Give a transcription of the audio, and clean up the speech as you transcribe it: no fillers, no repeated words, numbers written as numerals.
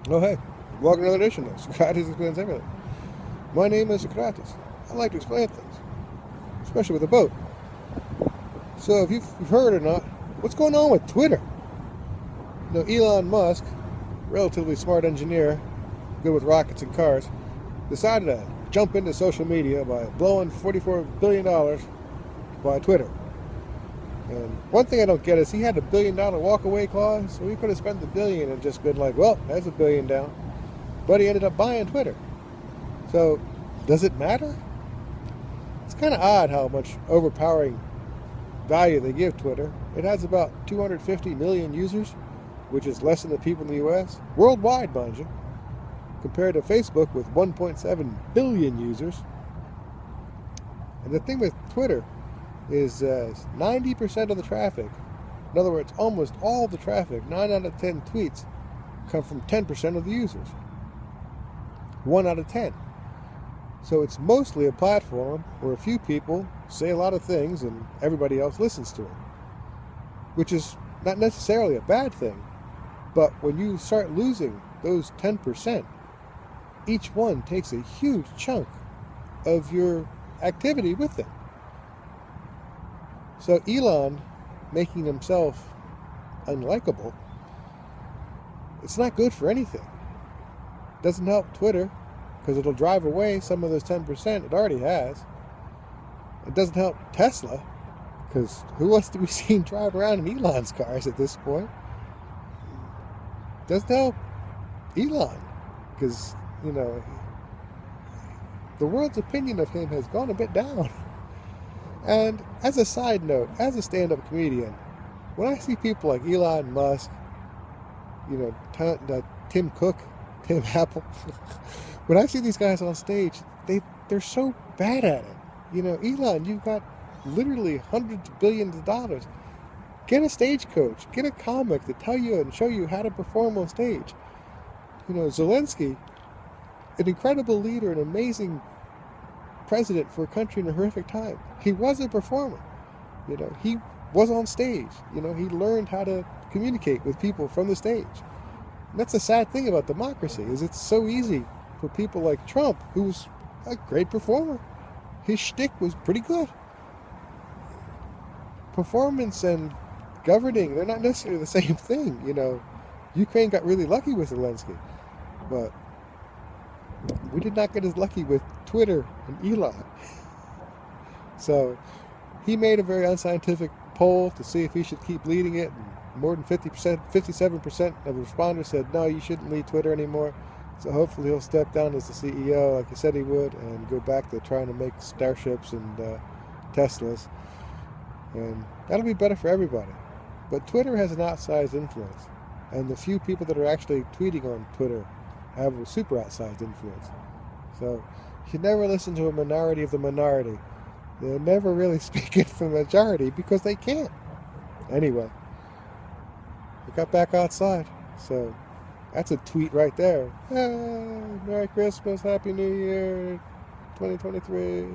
Oh, hey, welcome to another edition of Socrates Explains Everything. My name is Socrates. I like to explain things, especially with a boat. So, if you've heard or not, what's going on with Twitter? Elon Musk, relatively smart engineer, good with rockets and cars, decided to jump into social media by blowing $44 billion by Twitter. And one thing I don't get is he had $1 billion walk-away clause, so he could have spent the billion and just been like, well, there's $1 billion down. But he ended up buying Twitter. So, does it matter? It's kind of odd how much overpowering value they give Twitter. It has about 250 million users, which is less than the people in the US, worldwide, mind you, compared to Facebook with 1.7 billion users. And the thing with Twitter is 90% of the traffic, in other words, almost all the traffic, 9 out of 10 tweets, come from 10% of the users. 1 out of 10. So it's mostly a platform where a few people say a lot of things and everybody else listens to them, which is not necessarily a bad thing. But when you start losing those 10%, each one takes a huge chunk of your activity with them. So Elon making himself unlikable, it's not good for anything. It doesn't help Twitter, because it'll drive away some of those 10%. It already has. It doesn't help Tesla, because who wants to be seen driving around in Elon's cars at this point? It doesn't help Elon, because, the world's opinion of him has gone a bit down. And as a side note, as a stand-up comedian, when I see people like Elon Musk, Tim Cook, Tim Apple, when I see these guys on stage, they're so bad at it. Elon, you've got literally hundreds of billions of dollars. Get a stage coach, get a comic to tell you and show you how to perform on stage. Zelensky, an incredible leader, an amazing president for a country in a horrific time. He was a performer. He was on stage. He learned how to communicate with people from the stage. And that's the sad thing about democracy, is it's so easy for people like Trump, who's a great performer. His shtick was pretty good. Performance and governing, they're not necessarily the same thing. Ukraine got really lucky with Zelensky, but we did not get as lucky with Twitter and Elon. So he made a very unscientific poll to see if he should keep leading it, and more than 50%, 57% of the responders said, no, you shouldn't lead Twitter anymore. So hopefully he'll step down as the CEO like he said he would and go back to trying to make starships and Teslas. And that'll be better for everybody. But Twitter has an outsized influence. And the few people that are actually tweeting on Twitter have a super outsized influence. So you should never listen to a minority of the minority. They're never really speaking for the majority because they can't. Anyway, we got back outside. So that's a tweet right there. Merry Christmas, Happy New Year, 2023.